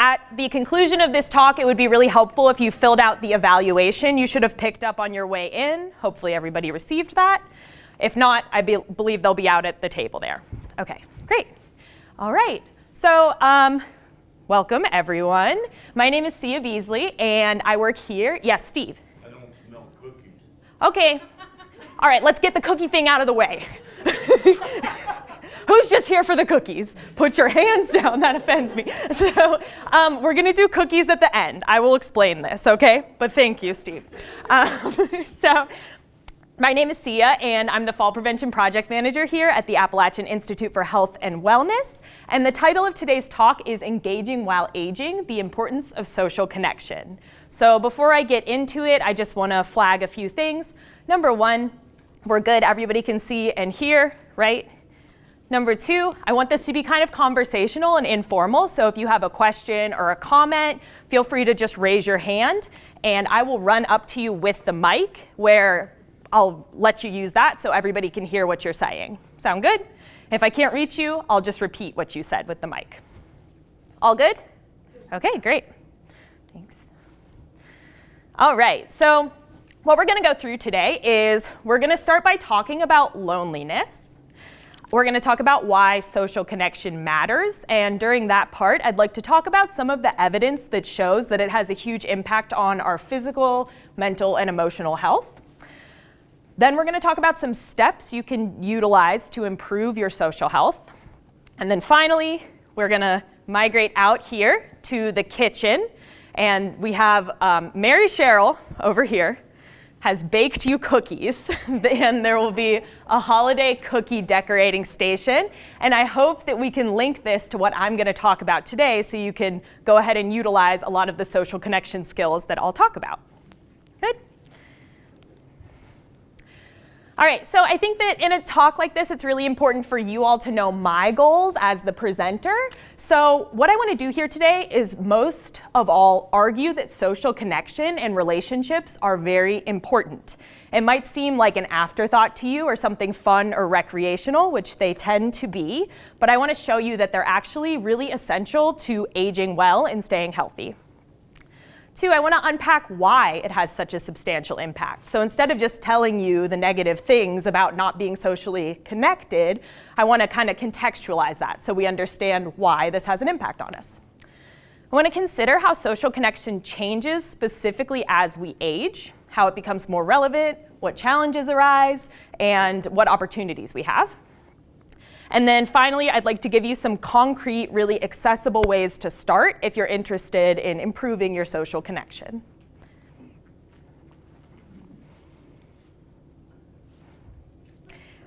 at the conclusion of this talk, it would be really helpful if you filled out the evaluation you should have picked up on your way in. Hopefully everybody received that. If not, I believe they'll be out at the table there. Okay, great. All right, so welcome everyone. My name is Sia Beasley and I work here. Yes, Steve? I don't smell cookies. Okay, all right, let's get the cookie thing out of the way. Who's just here for the cookies? Put your hands down, that offends me. So we're gonna do cookies at the end. I will explain this, okay? But thank you, Steve. So my name is Sia, and I'm the Fall Prevention Project Manager here at the Appalachian Institute for Health and Wellness. And the title of today's talk is Engaging While Aging, the Importance of Social Connection. So before I get into it, I just wanna flag a few things. Number one, we're good, everybody can see and hear, right? Number two, I want this to be kind of conversational and informal, so if you have a question or a comment, feel free to just raise your hand, and I will run up to you with the mic where I'll let you use that so everybody can hear what you're saying. Sound good? If I can't reach you, I'll just repeat what you said with the mic. All good? Okay, great. Thanks. All right, so what we're gonna go through today is we're gonna start by talking about loneliness. We're going to talk about why social connection matters, and during that part, I'd like to talk about some of the evidence that shows that it has a huge impact on our physical, mental, and emotional health. Then we're going to talk about some steps you can utilize to improve your social health. And then finally, we're going to migrate out here to the kitchen, and we have Mary Cheryl over here has baked you cookies, and there will be a holiday cookie decorating station. And I hope that we can link this to what I'm gonna talk about today so you can go ahead and utilize a lot of the social connection skills that I'll talk about. Good? All right, so I think that in a talk like this, it's really important for you all to know my goals as the presenter. So what I want to do here today is most of all argue that social connection and relationships are very important. It might seem like an afterthought to you or something fun or recreational, which they tend to be, but I want to show you that they're actually really essential to aging well and staying healthy. Two, I want to unpack why it has such a substantial impact. So instead of just telling you the negative things about not being socially connected, I want to kind of contextualize that so we understand why this has an impact on us. I want to consider how social connection changes specifically as we age, how it becomes more relevant, what challenges arise, and what opportunities we have. And then finally, I'd like to give you some concrete, really accessible ways to start if you're interested in improving your social connection.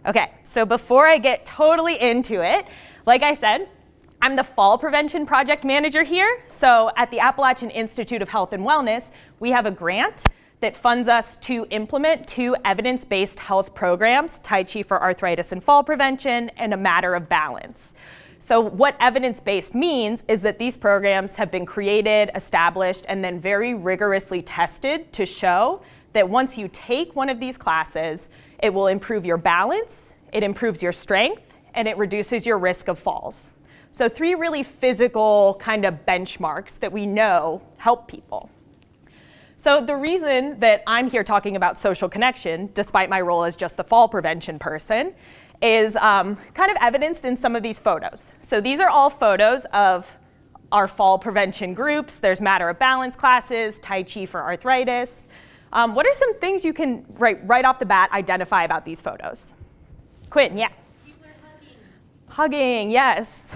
Okay, so before I get totally into it, like I said, I'm the Fall Prevention Project Manager here. So at the Appalachian Institute of Health and Wellness, we have a grant that funds us to implement 2 evidence-based health programs, Tai Chi for arthritis and fall prevention, and A Matter of Balance. So what evidence-based means is that these programs have been created, established, and then very rigorously tested to show that once you take one of these classes, it will improve your balance, it improves your strength, and it reduces your risk of falls. So 3 really physical kind of benchmarks that we know help people. So the reason that I'm here talking about social connection, despite my role as just the fall prevention person, is kind of evidenced in some of these photos. So these are all photos of our fall prevention groups. There's Matter of Balance classes, Tai Chi for arthritis. What are some things you can, right off the bat, identify about these photos? Quinn, yeah? People are hugging. Hugging, yes.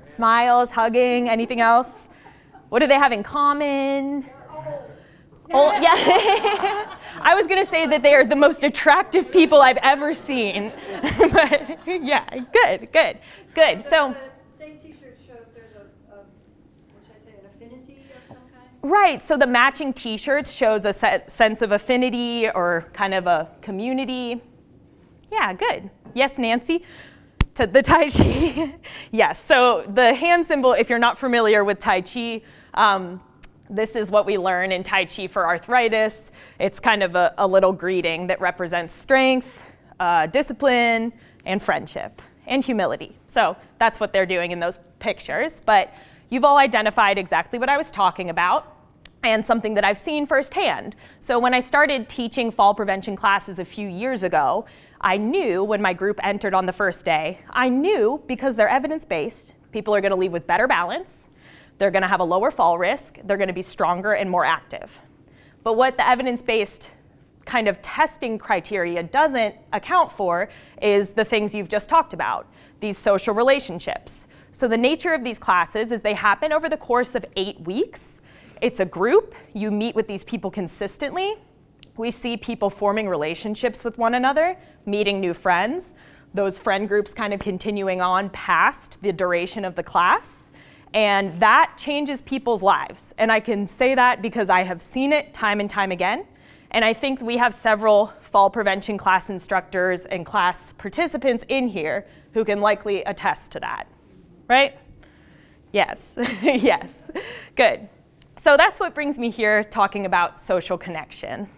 Smiles, hugging, anything else? What do they have in common? Oh, yeah. I was going to say that they are the most attractive people I've ever seen. But yeah, good. So The same t-shirt shows there's an affinity of some kind? right, so the matching t-shirts shows a sense of affinity or kind of a community. Yeah, good. Yes, Nancy? To the Tai Chi. Yes, so the hand symbol, if you're not familiar with Tai Chi, this is what we learn in Tai Chi for arthritis. It's kind of a little greeting that represents strength, discipline, and friendship, and humility. So that's what they're doing in those pictures. But you've all identified exactly what I was talking about and something that I've seen firsthand. So when I started teaching fall prevention classes a few years ago, I knew when my group entered on the first day, I knew because they're evidence-based, people are going to leave with better balance, they're going to have a lower fall risk, they're going to be stronger and more active. But what the evidence-based kind of testing criteria doesn't account for is the things you've just talked about, these social relationships. So the nature of these classes is they happen over the course of 8 weeks. It's a group. You meet with these people consistently. We see people forming relationships with one another, meeting new friends, those friend groups kind of continuing on past the duration of the class. And that changes people's lives. And I can say that because I have seen it time and time again. And I think we have several fall prevention class instructors and class participants in here who can likely attest to that, right? Yes, yes, good. So that's what brings me here talking about social connection.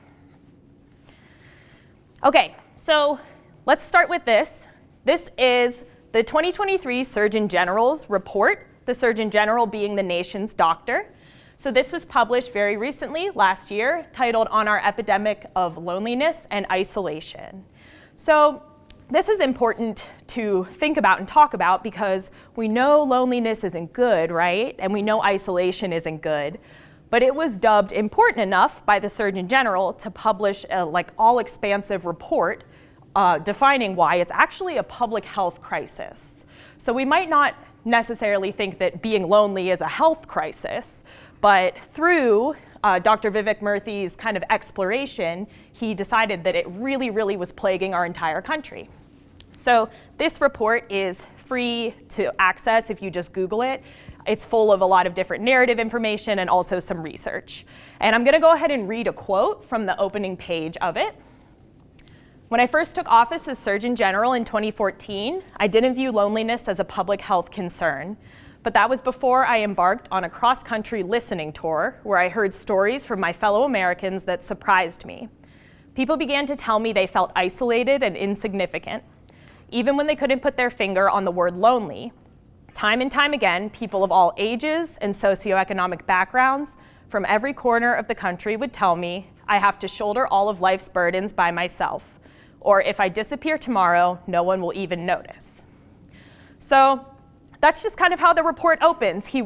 Okay, so let's start with this. This is the 2023 Surgeon General's report, the Surgeon General being the nation's doctor. So this was published very recently, last year, titled On Our Epidemic of Loneliness and Isolation. So this is important to think about and talk about because we know loneliness isn't good, right? And we know isolation isn't good. But it was dubbed important enough by the Surgeon General to publish a all-expansive report defining why it's actually a public health crisis. So we might not necessarily think that being lonely is a health crisis, but through Dr. Vivek Murthy's kind of exploration, he decided that it really, really was plaguing our entire country. So this report is free to access if you just Google it. It's full of a lot of different narrative information and also some research. And I'm going to go ahead and read a quote from the opening page of it. When I first took office as Surgeon General in 2014, I didn't view loneliness as a public health concern. But that was before I embarked on a cross-country listening tour where I heard stories from my fellow Americans that surprised me. People began to tell me they felt isolated and insignificant, even when they couldn't put their finger on the word lonely. Time and time again, people of all ages and socioeconomic backgrounds from every corner of the country would tell me I have to shoulder all of life's burdens by myself, or if I disappear tomorrow, no one will even notice. So that's just kind of how the report opens. He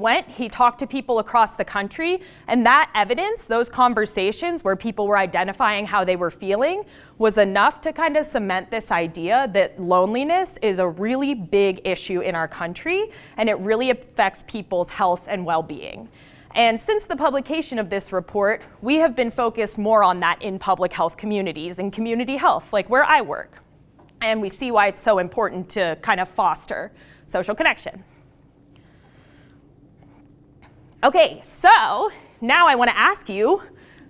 talked to people across the country, and that evidence, those conversations where people were identifying how they were feeling, was enough to kind of cement this idea that loneliness is a really big issue in our country, and it really affects people's health and well-being. And since the publication of this report, we have been focused more on that in public health communities and community health, like where I work. And we see why it's so important to kind of foster social connection. Okay, so now I want to ask you,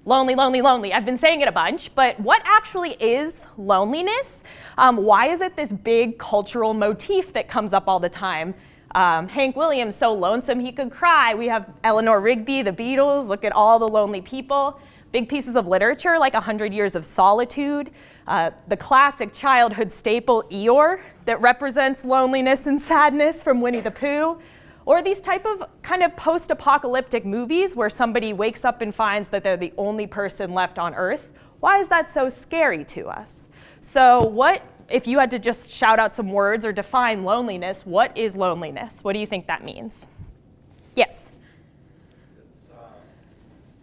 lonely, lonely, lonely. I've been saying it a bunch, but what actually is loneliness? Why is it this big cultural motif that comes up all the time? Hank Williams, so lonesome he could cry. We have Eleanor Rigby, the Beatles, look at all the lonely people. Big pieces of literature like 100 Years of Solitude. The classic childhood staple Eeyore that represents loneliness and sadness from Winnie the Pooh. Or these type of kind of post-apocalyptic movies where somebody wakes up and finds that they're the only person left on Earth. Why is that so scary to us? So if you had to just shout out some words or define loneliness, what is loneliness? What do you think that means? Yes?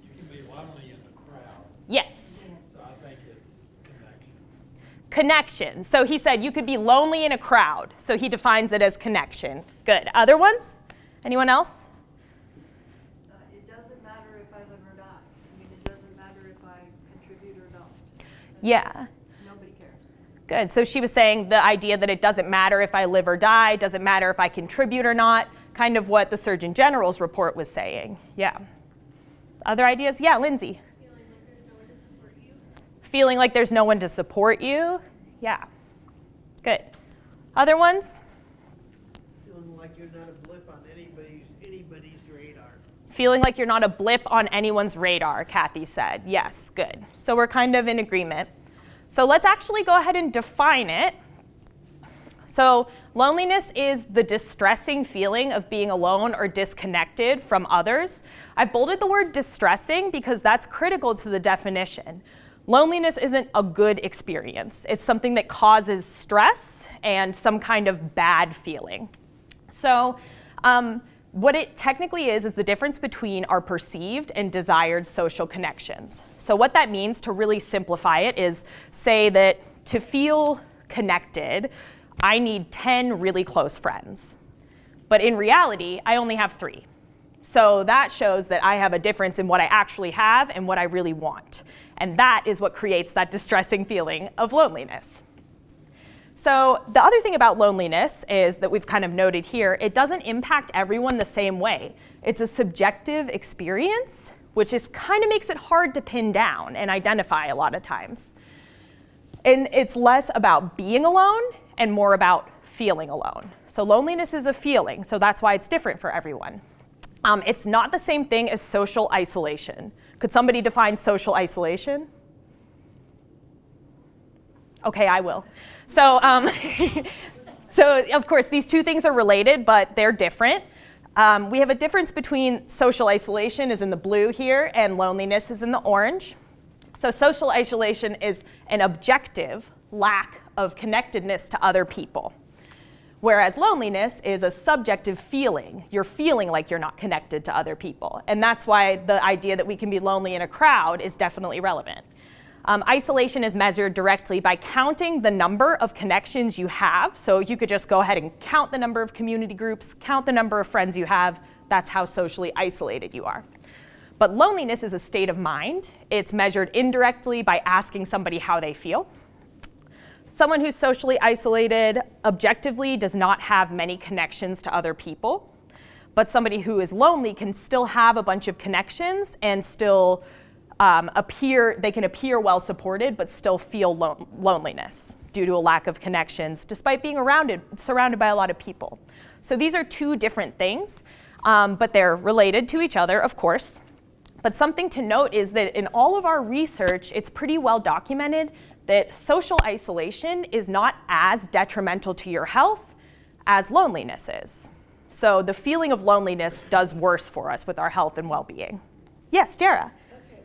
You can be lonely in the crowd. Yes. So I think it's connection. Connection. So he said you could be lonely in a crowd. So he defines it as connection. Good. Other ones? Anyone else? It doesn't matter if I live or die. I mean, it doesn't matter if I contribute or don't. Yeah. Nobody cares. Good. So she was saying the idea that it doesn't matter if I live or die, doesn't matter if I contribute or not, kind of what the Surgeon General's report was saying. Yeah. Other ideas? Yeah, Lindsay. Feeling like there's no one to support you? Yeah. Good. Other ones? Feeling like you're not a blip on anybody's radar. Feeling like you're not a blip on anyone's radar, Kathy said. Yes, good. So we're kind of in agreement. So let's actually go ahead and define it. So Loneliness is the distressing feeling of being alone or disconnected from others. I bolded the word distressing because that's critical to the definition. Loneliness isn't a good experience. It's something that causes stress and some kind of bad feeling. So what it technically is the difference between our perceived and desired social connections. So what that means, to really simplify it, is say that to feel connected, I need 10 really close friends. But in reality, I only have 3. So that shows that I have a difference in what I actually have and what I really want. And that is what creates that distressing feeling of loneliness. So the other thing about loneliness is that we've kind of noted here, it doesn't impact everyone the same way. It's a subjective experience, which is kind of makes it hard to pin down and identify a lot of times. And it's less about being alone and more about feeling alone. So loneliness is a feeling, so that's why it's different for everyone. It's not the same thing as social isolation. Could somebody define social isolation? Okay, I will. So, so of course, these two things are related, but they're different. We have a difference between social isolation is in the blue here and loneliness is in the orange. So social isolation is an objective lack of connectedness to other people, whereas loneliness is a subjective feeling. You're feeling like you're not connected to other people. And that's why the idea that we can be lonely in a crowd is definitely relevant. Isolation is measured directly by counting the number of connections you have. So you could just go ahead and count the number of community groups, count the number of friends you have. That's how socially isolated you are. But loneliness is a state of mind. It's measured indirectly by asking somebody how they feel. Someone who's socially isolated objectively does not have many connections to other people. But somebody who is lonely can still have a bunch of connections and still they can appear well supported, but still feel loneliness due to a lack of connections, despite being surrounded by a lot of people. So these are two different things, but they're related to each other, of course. But something to note is that in all of our research, it's pretty well documented that social isolation is not as detrimental to your health as loneliness is. So the feeling of loneliness does worse for us with our health and well-being. Yes, Jara?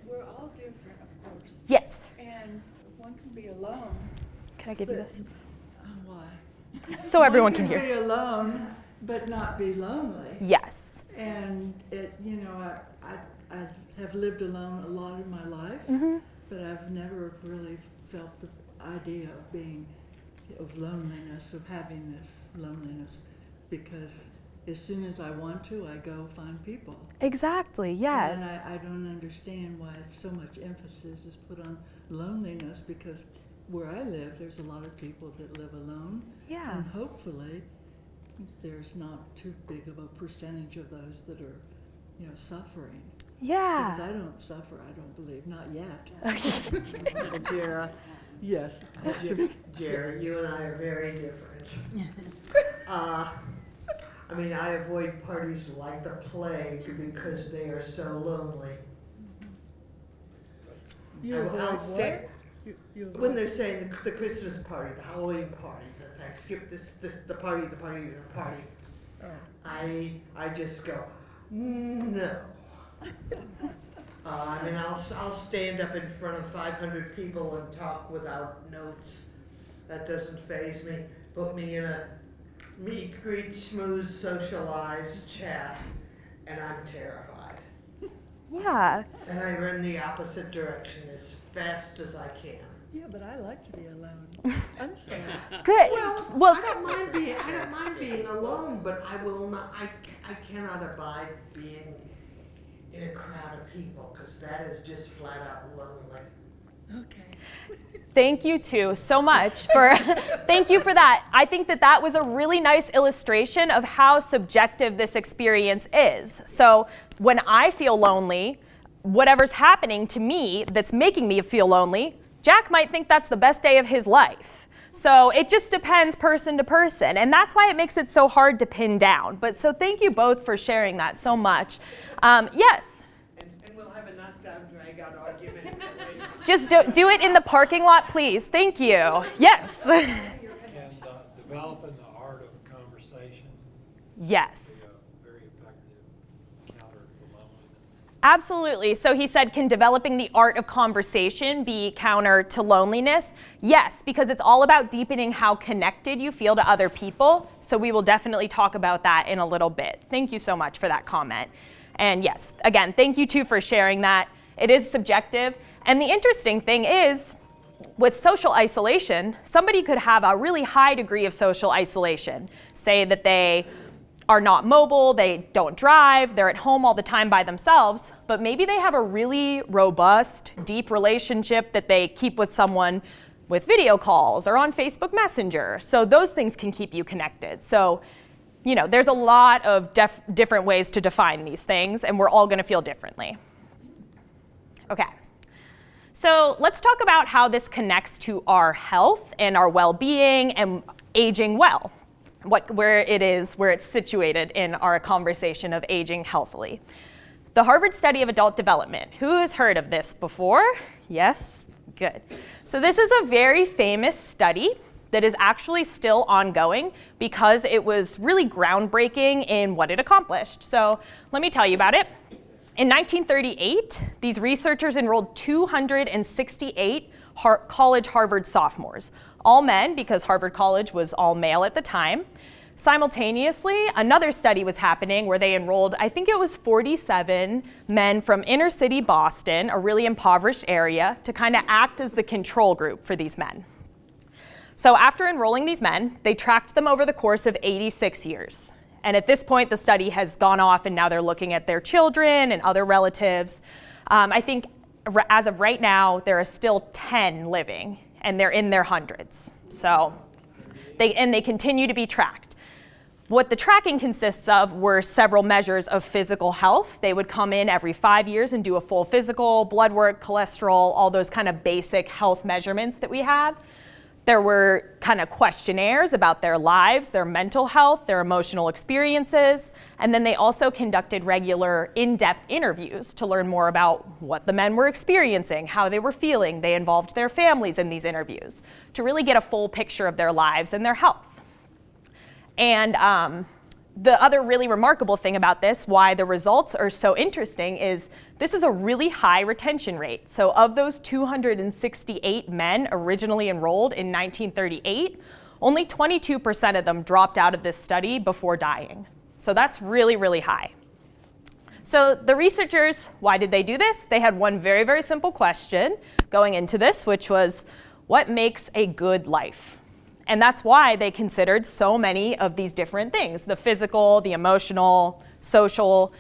We're all different, of course. Yes. And one can be alone. Can I give you this? Why? So everyone can One hear. be alone, but not be lonely. Yes. And I have lived alone a lot of my life, but I've never really felt the idea of loneliness, of having this loneliness, because as soon as I want to, I go find people. Exactly, yes. And I don't understand why so much emphasis is put on loneliness, because where I live, there's a lot of people that live alone. Yeah. And hopefully, there's not too big of a percentage of those that are, suffering. Yeah. Because I don't suffer, I don't believe, not yet. Jara, Yes. Jerry, you and I are very different. I avoid parties like the plague because they are so lonely. You I'll avoid stay- what? You avoid- When they're saying the Christmas party, the Halloween party, the the party. Oh. I just go, no. I'll stand up in front of 500 people and talk without notes. That doesn't faze me. Put me in a meet, greet, schmooze, socialize, chat, and I'm terrified. Yeah. And I run the opposite direction as fast as I can. Yeah, but I like to be alone. I'm sad. Good. Well, I don't mind being alone, but I will not. I cannot abide being in a crowd of people, because that is just flat out lonely. Okay. Thank you too so much for thank you for that. I think that was a really nice illustration of how subjective this experience is. So when I feel lonely, whatever's happening to me that's making me feel lonely, Jack might think that's the best day of his life. So it just depends person to person, and that's why it makes it so hard to pin down. But so thank you both for sharing that so much. Yes? And we'll have a knockdown, drag-out argument. Just do it in the parking lot, please. Thank you. Yes. And developing the art of Yes. Very effective counter to loneliness. Absolutely. So he said, can developing the art of conversation be counter to loneliness? Yes, because it's all about deepening how connected you feel to other people. So we will definitely talk about that in a little bit. Thank you so much for that comment. And yes, again, thank you too for sharing that. It is subjective. And the interesting thing is, with social isolation, somebody could have a really high degree of social isolation. Say that they are not mobile, they don't drive, they're at home all the time by themselves, but maybe they have a really robust, deep relationship that they keep with someone with video calls or on Facebook Messenger. So those things can keep you connected. So, you know, there's a lot of different ways to define these things, and we're all going to feel differently. Okay. So let's talk about how this connects to our health and our well-being and aging well, where it's situated in our conversation of aging healthily. The Harvard Study of Adult Development. Who has heard of this before? Yes? Good. So this is a very famous study that is actually still ongoing because it was really groundbreaking in what it accomplished. So let me tell you about it. In 1938, these researchers enrolled 268 college Harvard sophomores, all men because Harvard College was all male at the time. Simultaneously, another study was happening where they enrolled, I think it was 47 men from inner city Boston, a really impoverished area, to kind of act as the control group for these men. So after enrolling these men, they tracked them over the course of 86 years. And at this point, the study has gone off, and now they're looking at their children and other relatives. I think as of right now, there are still 10 living, and they're in their hundreds. So they continue to be tracked. What the tracking consists of were several measures of physical health. They would come in every 5 years and do a full physical, blood work, cholesterol, all those kind of basic health measurements that we have. There were kind of questionnaires about their lives, their mental health, their emotional experiences, and then they also conducted regular in-depth interviews to learn more about what the men were experiencing, how they were feeling. They involved their families in these interviews to really get a full picture of their lives and their health. And the other really remarkable thing about this, why the results are so interesting, is this is a really high retention rate. So of those 268 men originally enrolled in 1938, only 22% of them dropped out of this study before dying. So that's really, really high. So the researchers, why did they do this? They had one very, very simple question going into this, which was, what makes a good life? And that's why they considered so many of these different things, the physical, the emotional, social.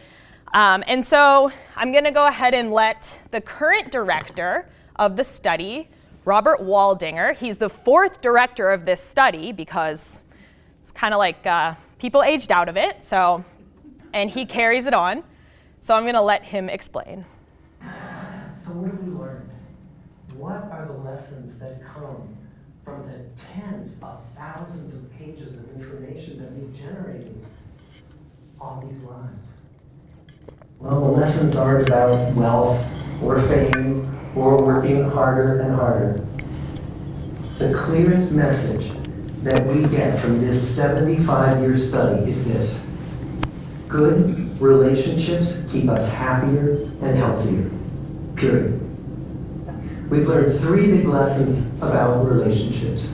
And so I'm going to go ahead and let the current director of the study, Robert Waldinger, he's the fourth director of this study because it's kind of like people aged out of it, and he carries it on. So I'm going to let him explain. So what have we learned? What are the lessons that come from the tens of thousands of pages of information that we've generated on these lives? Well, the lessons aren't about wealth or fame or working harder and harder. The clearest message that we get from this 75-year study is this: good relationships keep us happier and healthier, period. We've learned three big lessons about relationships.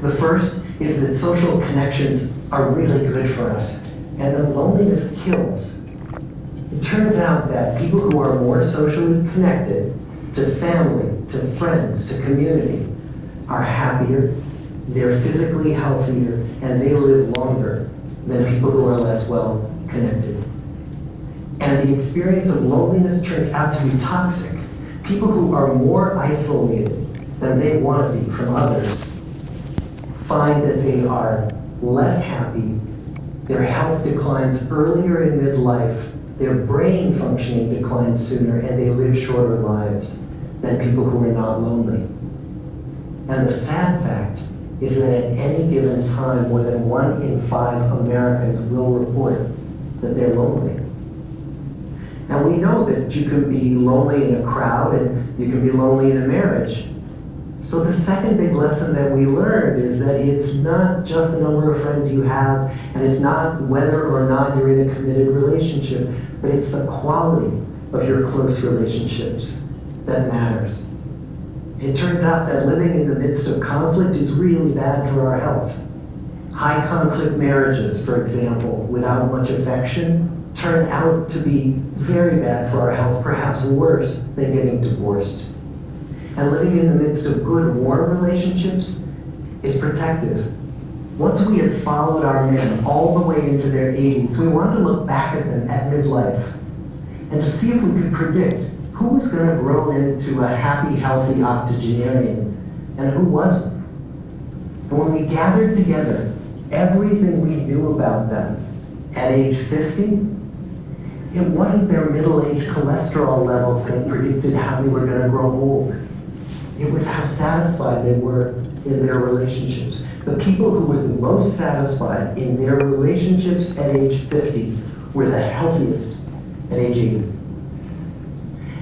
The first is that social connections are really good for us, and that loneliness kills. It turns out that people who are more socially connected to family, to friends, to community, are happier, they're physically healthier, and they live longer than people who are less well connected. And the experience of loneliness turns out to be toxic. People who are more isolated than they want to be from others find that they are less happy, their health declines earlier in midlife, their brain functioning declines sooner, and they live shorter lives than people who are not lonely. And the sad fact is that at any given time, more than 1 in 5 Americans will report that they're lonely. And we know that you can be lonely in a crowd and you can be lonely in a marriage. So the second big lesson that we learned is that it's not just the number of friends you have, and it's not whether or not you're in a committed relationship, but it's the quality of your close relationships that matters. It turns out that living in the midst of conflict is really bad for our health. High conflict marriages, for example, without much affection, turn out to be very bad for our health, perhaps worse than getting divorced. And living in the midst of good, warm relationships is protective. Once we had followed our men all the way into their 80s, we wanted to look back at them at midlife and to see if we could predict who was going to grow into a happy, healthy octogenarian and who wasn't. And when we gathered together everything we knew about them at age 50, it wasn't their middle-aged cholesterol levels that predicted how they were going to grow old. It was how satisfied they were in their relationships. The people who were the most satisfied in their relationships at age 50 were the healthiest at age 80.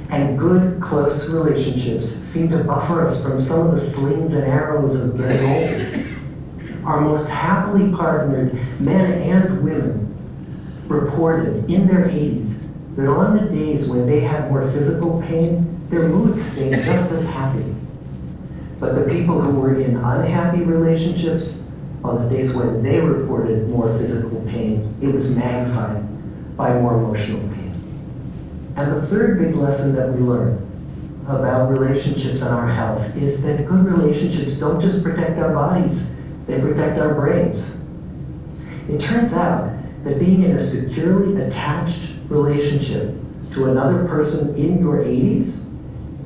And good, close relationships seem to buffer us from some of the slings and arrows of getting old. Our most happily partnered men and women reported in their 80s that on the days when they had more physical pain, their moods stayed just as happy. But the people who were in unhappy relationships, on the days when they reported more physical pain, it was magnified by more emotional pain. And the third big lesson that we learn about relationships and our health is that good relationships don't just protect our bodies, they protect our brains. It turns out that being in a securely attached relationship to another person in your 80s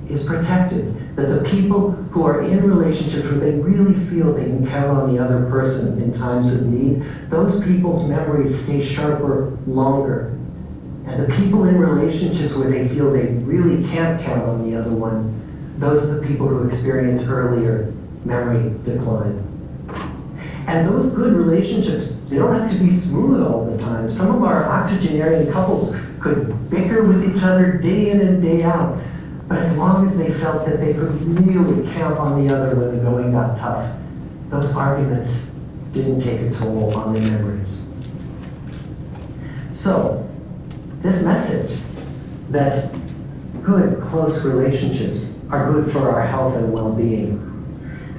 is protective. That the people who are in relationships where they really feel they can count on the other person in times of need, those people's memories stay sharper longer. And the people in relationships where they feel they really can't count on the other one, those are the people who experience earlier memory decline. And those good relationships, they don't have to be smooth all the time. Some of our octogenarian couples could bicker with each other day in and day out. But as long as they felt that they could really count on the other when the going got tough, those arguments didn't take a toll on their memories. So, this message that good, close relationships are good for our health and well-being,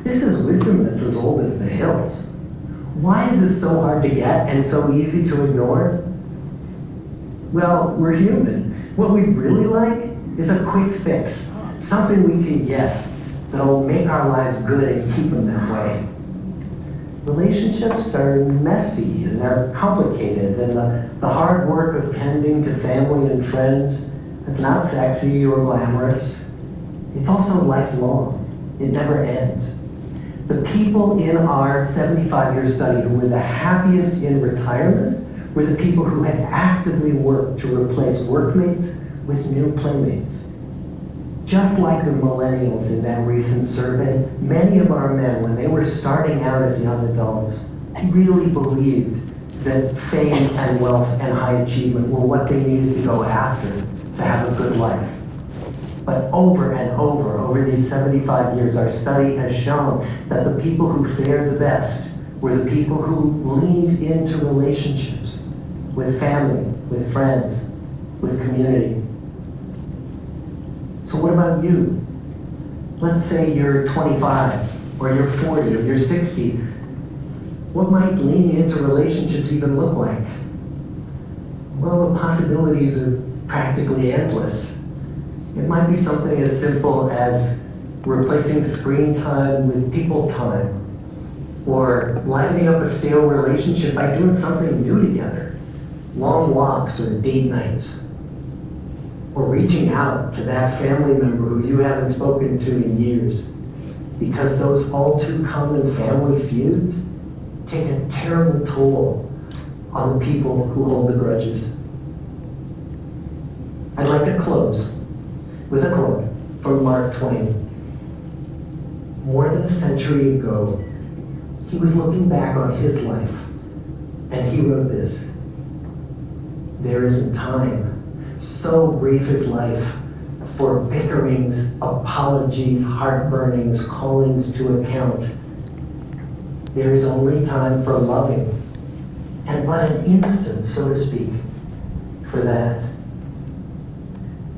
this is wisdom that's as old as the hills. Why is this so hard to get and so easy to ignore? Well, we're human. What we'd really like is a quick fix, something we can get that'll make our lives good and keep them that way. Relationships are messy and they're complicated, and the hard work of tending to family and friends, it's not sexy or glamorous. It's also lifelong. It never ends. The people in our 75-year study who were the happiest in retirement were the people who had actively worked to replace workmates with new playmates. Just like the millennials in that recent survey, many of our men, when they were starting out as young adults, really believed that fame and wealth and high achievement were what they needed to go after to have a good life. But over and over these 75 years, our study has shown that the people who fared the best were the people who leaned into relationships with family, with friends, with community. So what about you? Let's say you're 25, or you're 40, or you're 60. What might leaning into relationships even look like? Well, the possibilities are practically endless. It might be something as simple as replacing screen time with people time, or livening up a stale relationship by doing something new together, long walks or date nights, or reaching out to that family member who you haven't spoken to in years, because those all too common family feuds take a terrible toll on the people who hold the grudges. I'd like to close with a quote from Mark Twain. More than a century ago, he was looking back on his life, and he wrote this: "There isn't time, so brief is life, for bickerings, apologies, heartburnings, callings to account. There is only time for loving, and but an instant, so to speak, for that.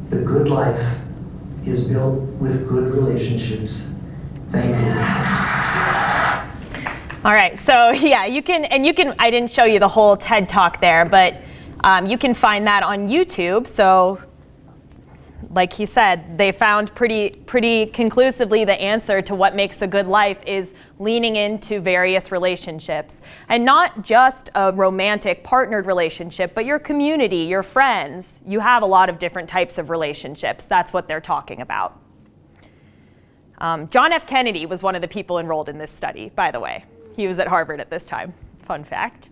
The good life is built with good relationships. Thank you. All right, so yeah, you can, I didn't show you the whole TED Talk there, but you can find that on YouTube. So like he said, they found pretty conclusively the answer to what makes a good life is leaning into various relationships. And not just a romantic partnered relationship, but your community, your friends. You have a lot of different types of relationships. That's what they're talking about. John F. Kennedy was one of the people enrolled in this study, by the way. He was at Harvard at this time. Fun fact.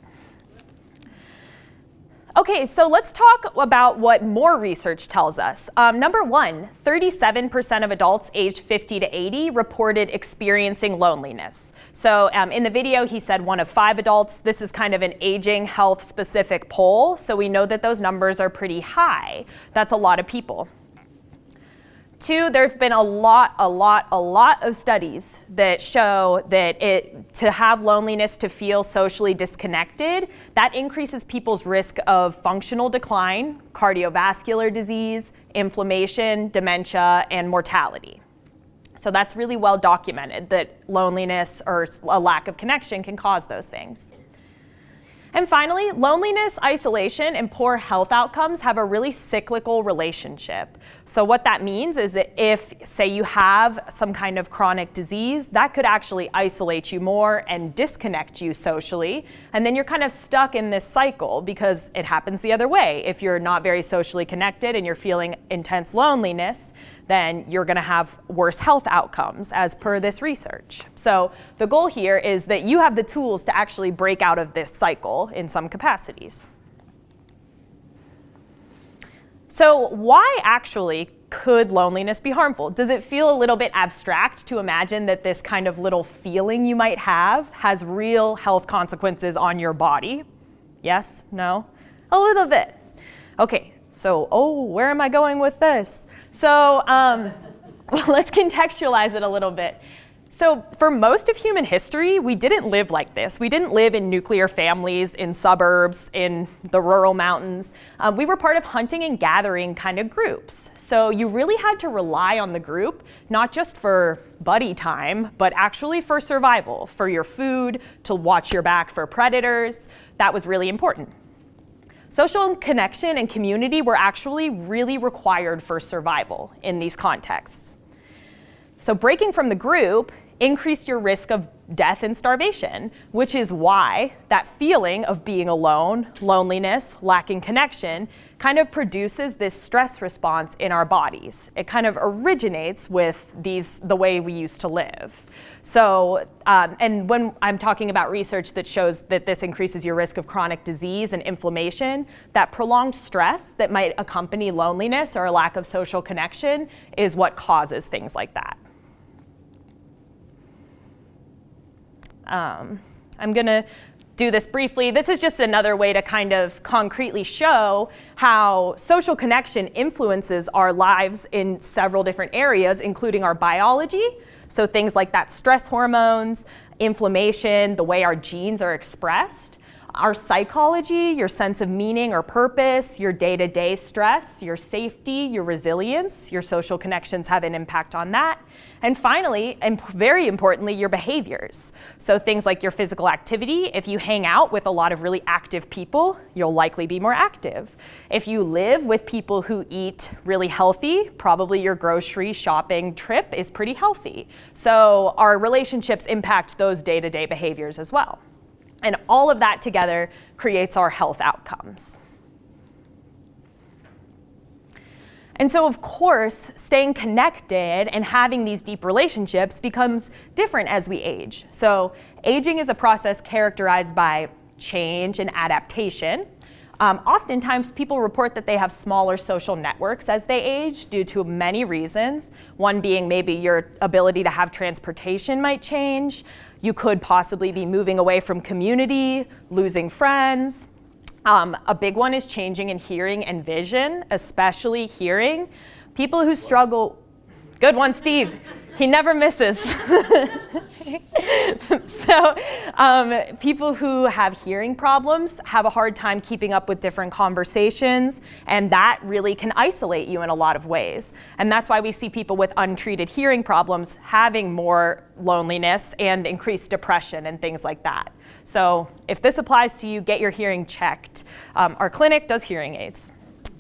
Okay, so let's talk about what more research tells us. Number one, 37% of adults aged 50 to 80 reported experiencing loneliness. So in the video, he said 1 of 5 adults. This is kind of an aging health specific poll, so we know that those numbers are pretty high. That's a lot of people. 2, there have been a lot of studies that show that to have loneliness, to feel socially disconnected, that increases people's risk of functional decline, cardiovascular disease, inflammation, dementia, and mortality. So that's really well documented that loneliness or a lack of connection can cause those things. And finally, loneliness, isolation, and poor health outcomes have a really cyclical relationship. So what that means is that if, say, you have some kind of chronic disease, that could actually isolate you more and disconnect you socially. And then you're kind of stuck in this cycle because it happens the other way. If you're not very socially connected and you're feeling intense loneliness, then you're going to have worse health outcomes as per this research. So the goal here is that you have the tools to actually break out of this cycle in some capacities. So why actually could loneliness be harmful? Does it feel a little bit abstract to imagine that this kind of little feeling you might have has real health consequences on your body? Yes? No? A little bit. Okay. So, where am I going with this? So, well, let's contextualize it a little bit. So, for most of human history, we didn't live like this. We didn't live in nuclear families, in suburbs, in the rural mountains. We were part of hunting and gathering kind of groups. So you really had to rely on the group, not just for buddy time, but actually for survival, for your food, to watch your back for predators. That was really important. Social connection and community were actually really required for survival in these contexts. So breaking from the group increased your risk of death and starvation, which is why that feeling of being alone, loneliness, lacking connection, kind of produces this stress response in our bodies. It kind of originates with the way we used to live. So, and when I'm talking about research that shows that this increases your risk of chronic disease and inflammation, that prolonged stress that might accompany loneliness or a lack of social connection is what causes things like that. I'm going to do this briefly. This is just another way to kind of concretely show how social connection influences our lives in several different areas, including our biology. So things like that stress hormones, inflammation, the way our genes are expressed, our psychology, your sense of meaning or purpose, your day-to-day stress, your safety, your resilience, your social connections have an impact on that. And finally, and very importantly, your behaviors. So things like your physical activity. If you hang out with a lot of really active people, you'll likely be more active. If you live with people who eat really healthy, probably your grocery shopping trip is pretty healthy. So our relationships impact those day-to-day behaviors as well. And all of that together creates our health outcomes. And so, of course, staying connected and having these deep relationships becomes different as we age. So aging is a process characterized by change and adaptation. Oftentimes, people report that they have smaller social networks as they age due to many reasons. One being maybe your ability to have transportation might change. You could possibly be moving away from community, losing friends. A big one is changing in hearing and vision, especially hearing. People who struggle, good one, Steve. He never misses. So people who have hearing problems have a hard time keeping up with different conversations, and that really can isolate you in a lot of ways. And that's why we see people with untreated hearing problems having more loneliness and increased depression and things like that. So if this applies to you, get your hearing checked. Our clinic does hearing aids.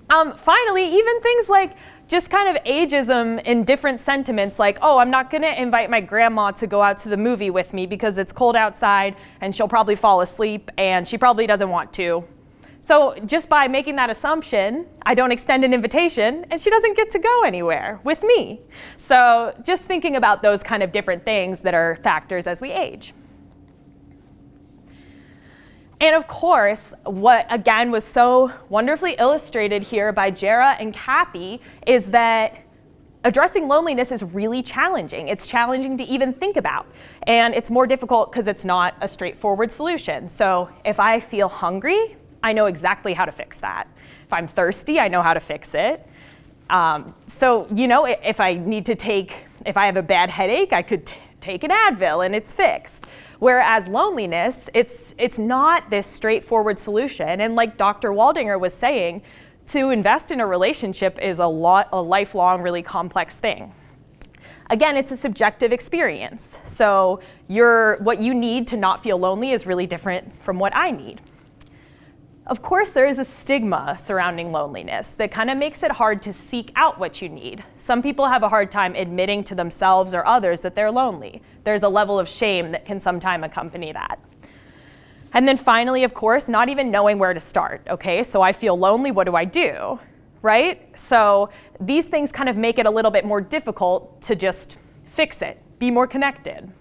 Finally, even things like just kind of ageism and different sentiments like, oh, I'm not gonna invite my grandma to go out to the movie with me because it's cold outside and she'll probably fall asleep and she probably doesn't want to. So just by making that assumption, I don't extend an invitation and she doesn't get to go anywhere with me. So just thinking about those kind of different things that are factors as we age. And of course, what again was so wonderfully illustrated here by Jara and Kathy is that addressing loneliness is really challenging. It's challenging to even think about. And it's more difficult because it's not a straightforward solution. So if I feel hungry, I know exactly how to fix that. If I'm thirsty, I know how to fix it. So, you know, if I have a bad headache, I could take an Advil and it's fixed. Whereas loneliness, it's not this straightforward solution. And like Dr. Waldinger was saying, to invest in a relationship is a lifelong, really complex thing. Again, it's a subjective experience. So what you need to not feel lonely is really different from what I need. Of course, there is a stigma surrounding loneliness that kind of makes it hard to seek out what you need. Some people have a hard time admitting to themselves or others that they're lonely. There's a level of shame that can sometimes accompany that. And then finally, of course, not even knowing where to start, okay? So I feel lonely, what do I do, right? So these things kind of make it a little bit more difficult to just fix it, be more connected.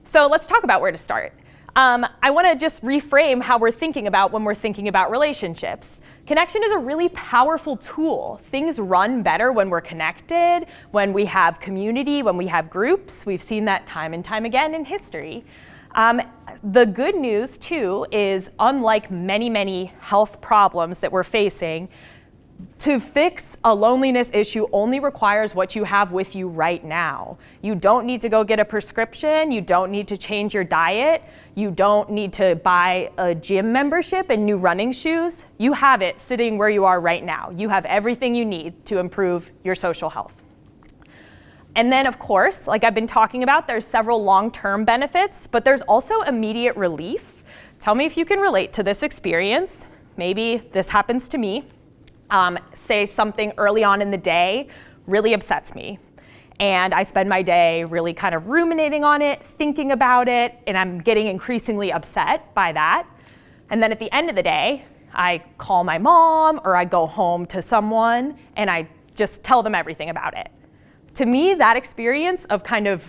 So let's talk about where to start. I want to just reframe how we're thinking about when we're thinking about relationships. Connection is a really powerful tool. Things run better when we're connected, when we have community, when we have groups. We've seen that time and time again in history. The good news, too, is unlike many, many health problems that we're facing, to fix a loneliness issue only requires what you have with you right now. You don't need to go get a prescription. You don't need to change your diet. You don't need to buy a gym membership and new running shoes. You have it sitting where you are right now. You have everything you need to improve your social health. And then, of course, like I've been talking about, there's several long-term benefits, but there's also immediate relief. Tell me if you can relate to this experience. Maybe this happens to me. Say something early on in the day really upsets me. And I spend my day really kind of ruminating on it, thinking about it, and I'm getting increasingly upset by that. And then at the end of the day, I call my mom or I go home to someone and I just tell them everything about it. To me, that experience of kind of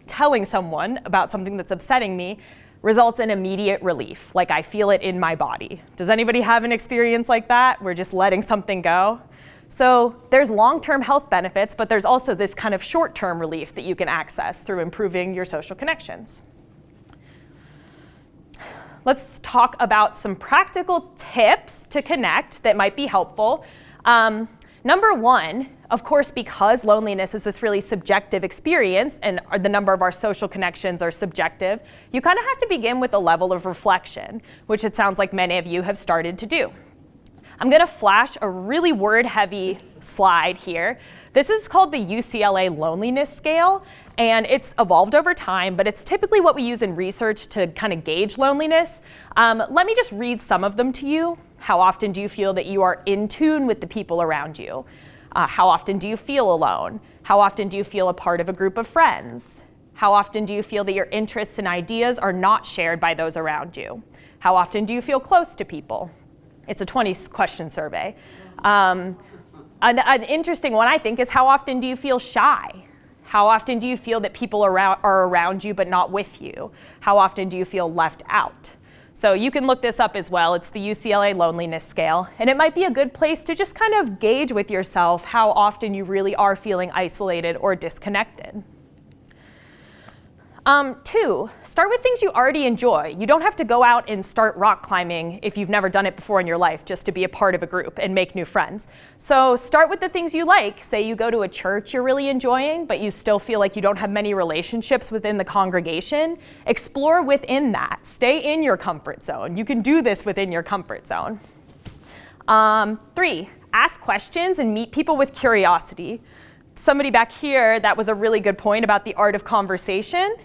telling someone about something that's upsetting me results in immediate relief, like I feel it in my body. Does anybody have an experience like that? We're just letting something go. So there's long-term health benefits, but there's also this kind of short-term relief that you can access through improving your social connections. Let's talk about some practical tips to connect that might be helpful. Number one, of course, because loneliness is this really subjective experience and the number of our social connections are subjective, you kind of have to begin with a level of reflection, which it sounds like many of you have started to do. I'm going to flash a really word-heavy slide here. This is called the UCLA Loneliness Scale, and it's evolved over time, but it's typically what we use in research to kind of gauge loneliness. Let me just read some of them to you. How often do you feel that you are in tune with the people around you? How often do you feel alone? How often do you feel a part of a group of friends? How often do you feel that your interests and ideas are not shared by those around you? How often do you feel close to people? It's a 20-question survey. An interesting one, I think, is how often do you feel shy? How often do you feel that people are around you but not with you? How often do you feel left out? So you can look this up as well. It's the UCLA Loneliness Scale. And it might be a good place to just kind of gauge with yourself how often you really are feeling isolated or disconnected. 2, start with things you already enjoy. You don't have to go out and start rock climbing if you've never done it before in your life just to be a part of a group and make new friends. So start with the things you like. Say you go to a church you're really enjoying, but you still feel like you don't have many relationships within the congregation. Explore within that. Stay in your comfort zone. You can do this within your comfort zone. 3, ask questions and meet people with curiosity. Somebody back here, that was a really good point about the art of conversation.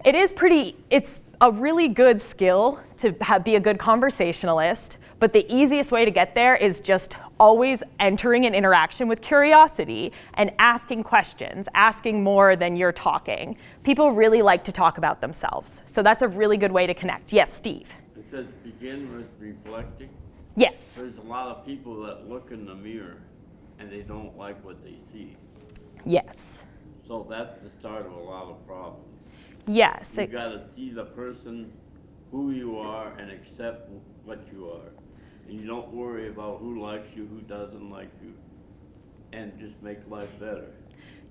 It's a really good skill to be a good conversationalist, but the easiest way to get there is just always entering an interaction with curiosity and asking questions, asking more than you're talking. People really like to talk about themselves, so that's a really good way to connect. Yes, Steve? It says begin with reflecting. Yes. There's a lot of people that look in the mirror and they don't like what they see. Yes. So that's the start of a lot of problems. Yes. You gotta see the person, who you are, and accept what you are. And you don't worry about who likes you, who doesn't like you, and just make life better.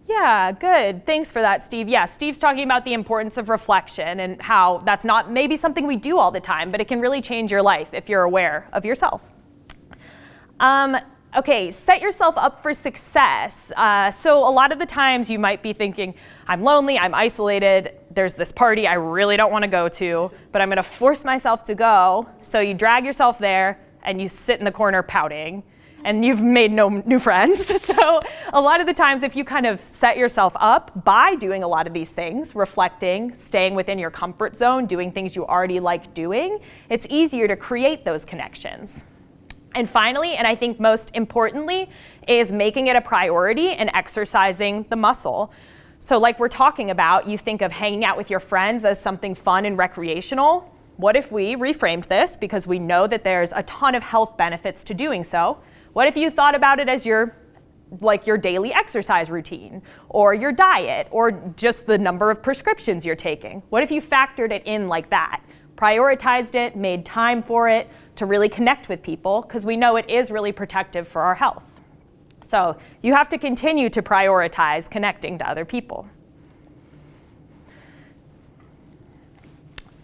Yeah, good. Thanks for that, Steve. Yeah, Steve's talking about the importance of reflection and how that's not maybe something we do all the time, but it can really change your life if you're aware of yourself. Okay, set yourself up for success. So a lot of the times you might be thinking, I'm lonely, I'm isolated, there's this party I really don't want to go to, but I'm going to force myself to go. So you drag yourself there and you sit in the corner pouting, and you've made no new friends. So a lot of the times if you kind of set yourself up by doing a lot of these things, reflecting, staying within your comfort zone, doing things you already like doing, it's easier to create those connections. And finally, and I think most importantly, is making it a priority and exercising the muscle. So like we're talking about, you think of hanging out with your friends as something fun and recreational. What if we reframed this, because we know that there's a ton of health benefits to doing so? What if you thought about it as your daily exercise routine, or your diet, or just the number of prescriptions you're taking? What if you factored it in like that? Prioritized it, made time for it, to really connect with people, because we know it is really protective for our health. So you have to continue to prioritize connecting to other people.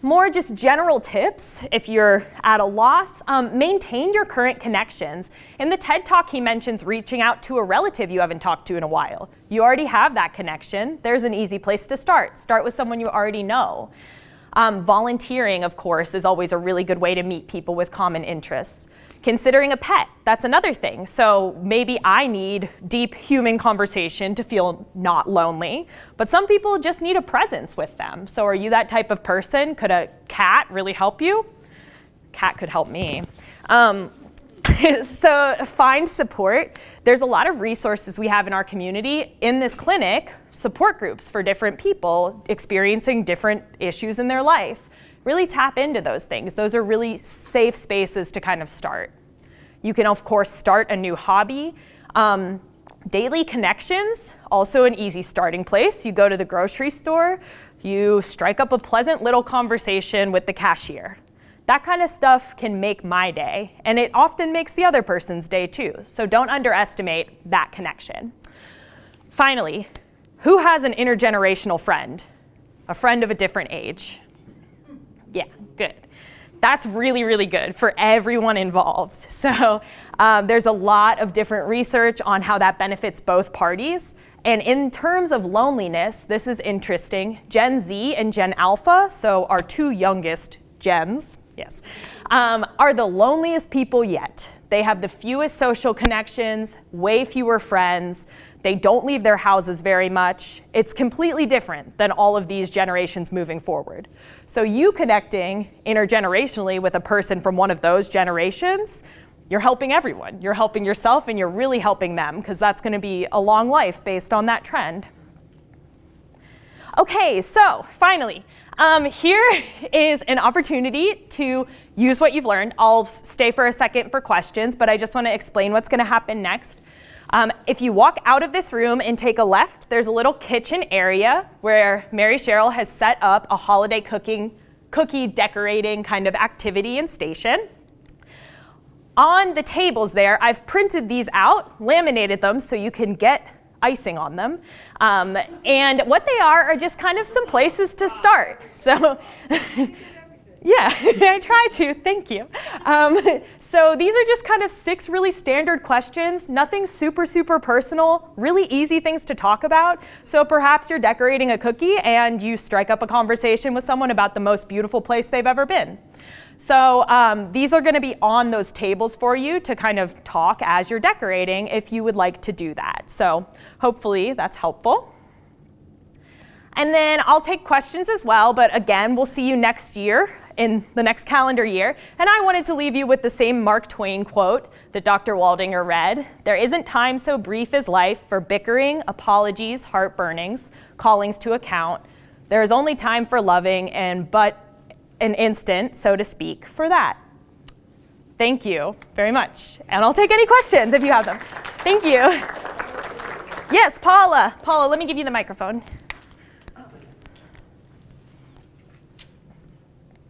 More just general tips if you're at a loss. Maintain your current connections. In the TED Talk, he mentions reaching out to a relative you haven't talked to in a while. You already have that connection. There's an easy place to start. Start with someone you already know. Volunteering, of course, is always a really good way to meet people with common interests. Considering a pet, that's another thing. So maybe I need deep human conversation to feel not lonely, but some people just need a presence with them. So are you that type of person? Could a cat really help you? Cat could help me. So find support. There's a lot of resources we have in our community. In this clinic, support groups for different people experiencing different issues in their life. Really tap into those things. Those are really safe spaces to kind of start. You can, of course, start a new hobby. Daily connections, also an easy starting place. You go to the grocery store, you strike up a pleasant little conversation with the cashier. That kind of stuff can make my day, and it often makes the other person's day too. So don't underestimate that connection. Finally, who has an intergenerational friend? A friend of a different age? Yeah, good. That's really, really good for everyone involved. So there's a lot of different research on how that benefits both parties. And in terms of loneliness, this is interesting. Gen Z and Gen Alpha, so our two youngest gens, yes, are the loneliest people yet. They have the fewest social connections, way fewer friends. They don't leave their houses very much. It's completely different than all of these generations moving forward. So you connecting intergenerationally with a person from one of those generations, you're helping everyone. You're helping yourself and you're really helping them, because that's going to be a long life based on that trend. Okay, so finally, here is an opportunity to use what you've learned. I'll stay for a second for questions, but I just want to explain what's going to happen next. If you walk out of this room and take a left, there's a little kitchen area where Mary Cheryl has set up a holiday cookie decorating kind of activity and station. On the tables there, I've printed these out, laminated them so you can get icing on them. And what they are just kind of some places to start. So. Yeah, I try to, thank you. So these are just kind of 6 really standard questions, nothing super, super personal, really easy things to talk about. So perhaps you're decorating a cookie and you strike up a conversation with someone about the most beautiful place they've ever been. So these are gonna be on those tables for you to kind of talk as you're decorating if you would like to do that. So hopefully that's helpful. And then I'll take questions as well, but again, we'll see you next year, in the next calendar year. And I wanted to leave you with the same Mark Twain quote that Dr. Waldinger read. There isn't time so brief as life for bickering, apologies, heartburnings, callings to account. There is only time for loving and but an instant, so to speak, for that. Thank you very much. And I'll take any questions if you have them. Thank you. Yes, Paula. Paula, let me give you the microphone.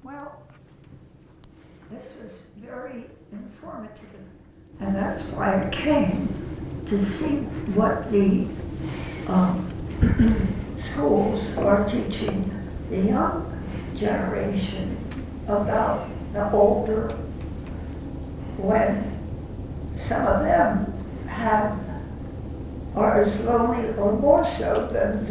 Well, this was very informative, and that's why I came, to see what the schools are teaching the young generation about the older, when some of them are as lonely or more so than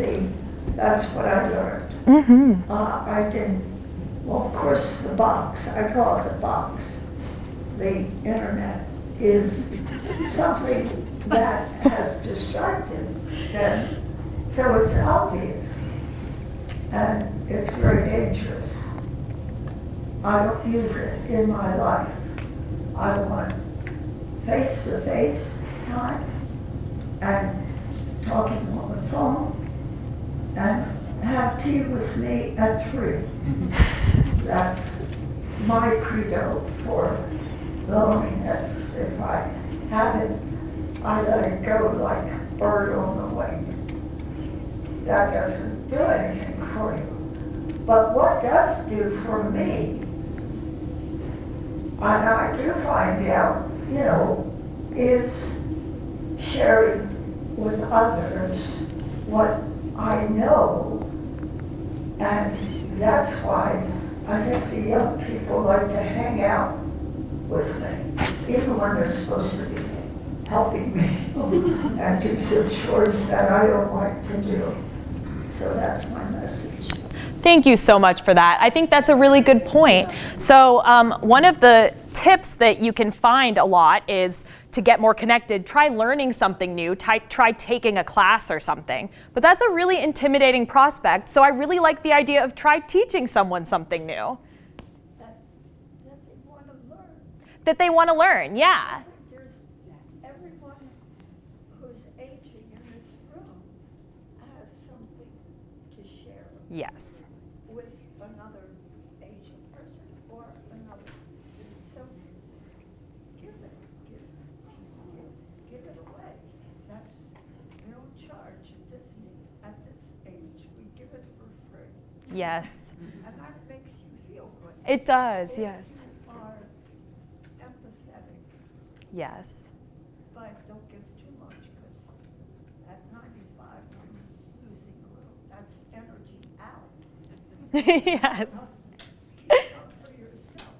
that's what I learned. Mm-hmm. I didn't. Well, of course, the box, I call it the box. The internet is something that has distracted, and so it's obvious, and it's very dangerous. I don't use it in my life. I want face-to-face time and talking on the phone and have tea with me at 3. That's my credo for loneliness. If I have it, I let it go like a bird on the wing. That doesn't do anything for you. But what does do for me, and I do find out, is sharing with others what I know. And that's why I think the young people like to hang out with me, even when they're supposed to be helping me and do some chores that I don't like to do. So that's my message. Thank you so much for that. I think that's a really good point. So one of the tips that you can find a lot is to get more connected, try learning something new, try taking a class or something. But that's a really intimidating prospect, so I really like the idea of try teaching someone something new. That they want to learn. That they want to learn, yeah. There's everyone who's aging in this room has something to share Yes. with another aging person or another. So give it away. That's no charge at this age. We give it for free. Yes. And that makes you feel good. It does, If yes. you are empathetic, Yes. but don't give too much, because at 95, I'm losing a little. That's energy out. Yes. Keep up for yourself.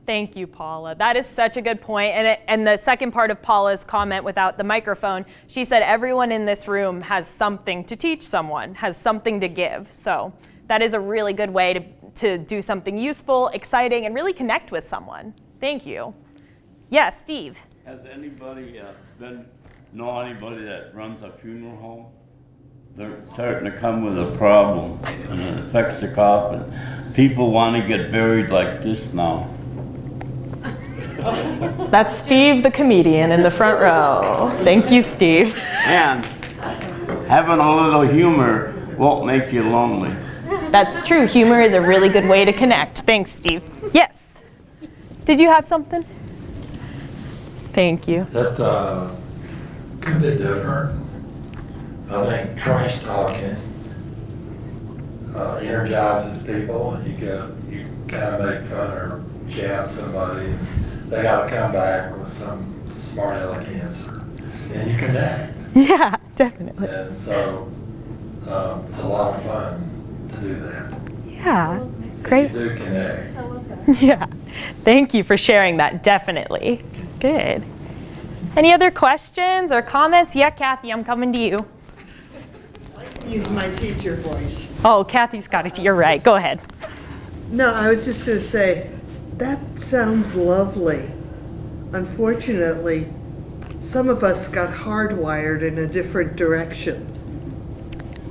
Thank you, Paula. That is such a good point. And the second part of Paula's comment without the microphone, she said everyone in this room has something to teach someone, has something to give. So that is a really good way to do something useful, exciting, and really connect with someone. Thank you. Yes, Steve. Has anybody know anybody that runs a funeral home? They're starting to come with a problem, and it affects the coffin. People want to get buried like this now. That's Steve, the comedian, in the front row. Thank you, Steve. And having a little humor won't make you lonely. That's true. Humor is a really good way to connect. Thanks, Steve. Yes. Did you have something? Thank you. That could be different. I think trash talking energizes people, and you kind of make fun or jab somebody. They got to come back with some smart aleck answer, and you connect. Yeah, definitely. And so it's a lot of fun to do that. Yeah, You great. do connect. Yeah, thank you for sharing that, definitely. Good. Any other questions or comments? Yeah, Kathy, I'm coming to you. Use my teacher voice. Oh, Kathy's got it. You're right. Go ahead. No, I was just going to say, that sounds lovely. Unfortunately, some of us got hardwired in a different direction.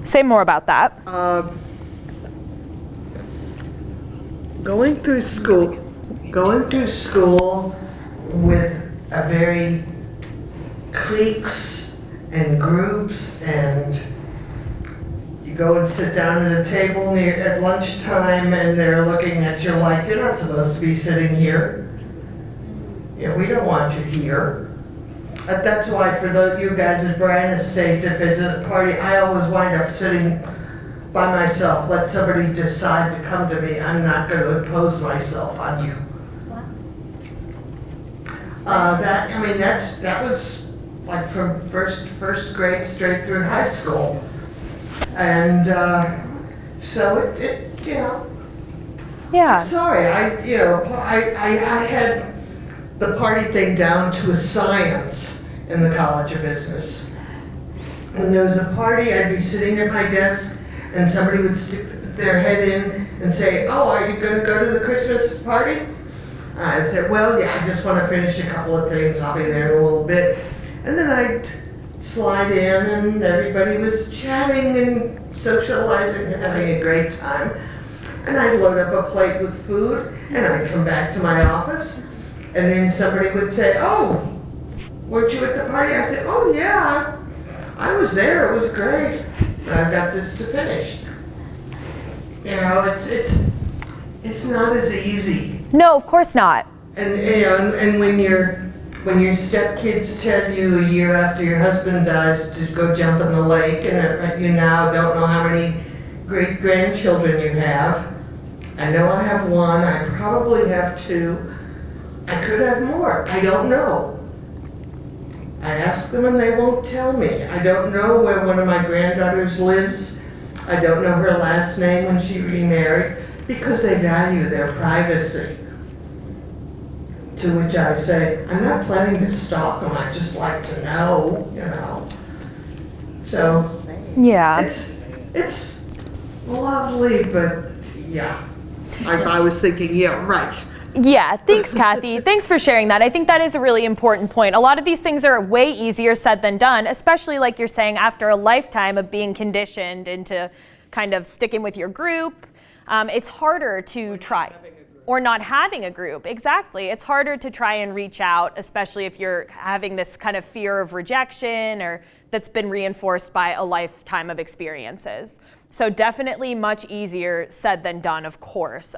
Say more about that. Going through school with a very cliques and groups, and you go and sit down at a table at lunchtime and they're looking at you like, you're not supposed to be sitting here. Yeah, we don't want you here. That's why for you guys at Bryan Estates, if it's a party, I always wind up sitting by myself. Let somebody decide to come to me. I'm not going to impose myself on you. That was like from first grade straight through high school. And so it you know, Yeah. sorry, I had the party thing down to a science in the College of Business. When there was a party, I'd be sitting at my desk and somebody would stick their head in and say, oh, are you going to go to the Christmas party? I said, well, yeah, I just want to finish a couple of things. I'll be there in a little bit. And then I'd slide in and everybody was chatting and socializing and having a great time. And I'd load up a plate with food and I'd come back to my office and then somebody would say, oh, weren't you at the party? I said, oh yeah, I was there, it was great. And I've got this to finish. You know, it's not as easy. No, of course not. And and when your stepkids tell you a year after your husband dies to go jump in the lake, and you now don't know how many great grandchildren you have. I know I have one. I probably have two. I could have more. I don't know. I ask them and they won't tell me. I don't know where one of my granddaughters lives. I don't know her last name when she remarried because they value their privacy. To which I say, I'm not planning to stalk them, I'd just like to know, you know. So, Yeah. it's lovely, but yeah. I was thinking, yeah, right. Yeah, thanks, Kathy. Thanks for sharing that. I think that is a really important point. A lot of these things are way easier said than done, especially like you're saying, after a lifetime of being conditioned into kind of sticking with your group. It's harder to try. Or not having a group, exactly. It's harder to try and reach out, especially if you're having this kind of fear of rejection or that's been reinforced by a lifetime of experiences. So definitely much easier said than done, of course.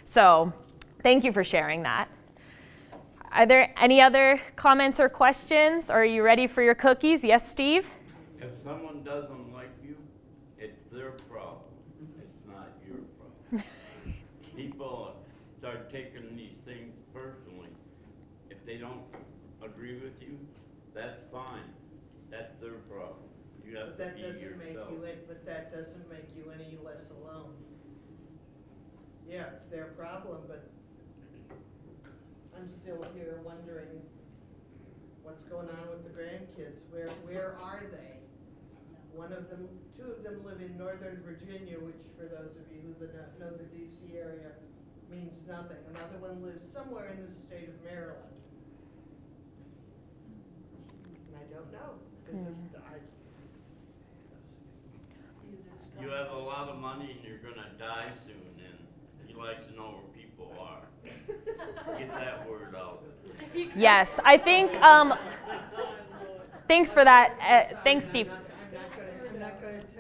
So thank you for sharing that. Are there any other comments or questions? Are you ready for your cookies? Yes, Steve? If someone doesn't like you, it's their problem. It's not your problem. People start taking these things personally. If they don't agree with you, that's fine. That's their problem. You have to be yourself. But that doesn't make you any less alone. Yeah, it's their problem, but I'm still here wondering what's going on with the grandkids. Where are they? Two of them live in Northern Virginia, which for those of you who know the DC area means nothing. Another one lives somewhere in the state of Maryland. And I don't know, because You have a lot of money and you're gonna die soon, and you like to know where people are. Get that word out. Yes, I think, thanks for that. Thanks, Steve.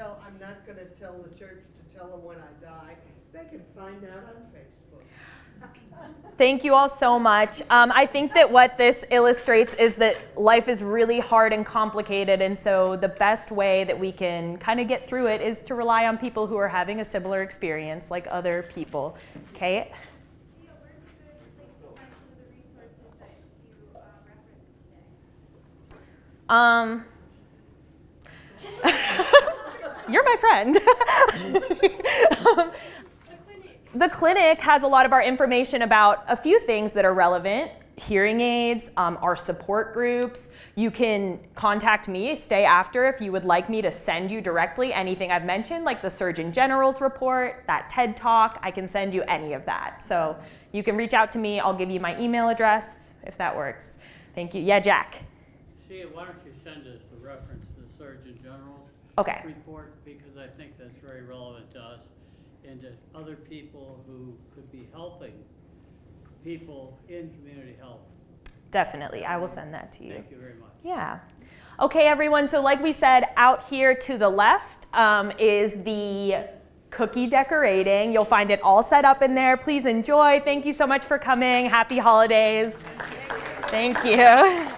I'm not going to tell the church to tell them when I die. They can find out on Facebook. Thank you all so much. I think that what this illustrates is that life is really hard and complicated, and so the best way that we can kind of get through it is to rely on people who are having a similar experience like other people. Okay? You're my friend. The clinic has a lot of our information about a few things that are relevant. Hearing aids, our support groups. You can contact me, stay after, if you would like me to send you directly anything I've mentioned, like the Surgeon General's report, that TED Talk. I can send you any of that. So you can reach out to me. I'll give you my email address if that works. Thank you. Yeah, Jack. See, why don't you send us the reference to the Surgeon General's Okay. report, because I think that's very relevant to us and to other people who could be helping people in community health. Definitely. I will send that to you. Thank you very much. Yeah. Okay, everyone. So like we said, out here to the left is the cookie decorating. You'll find it all set up in there. Please enjoy. Thank you so much for coming. Happy holidays. Thank you.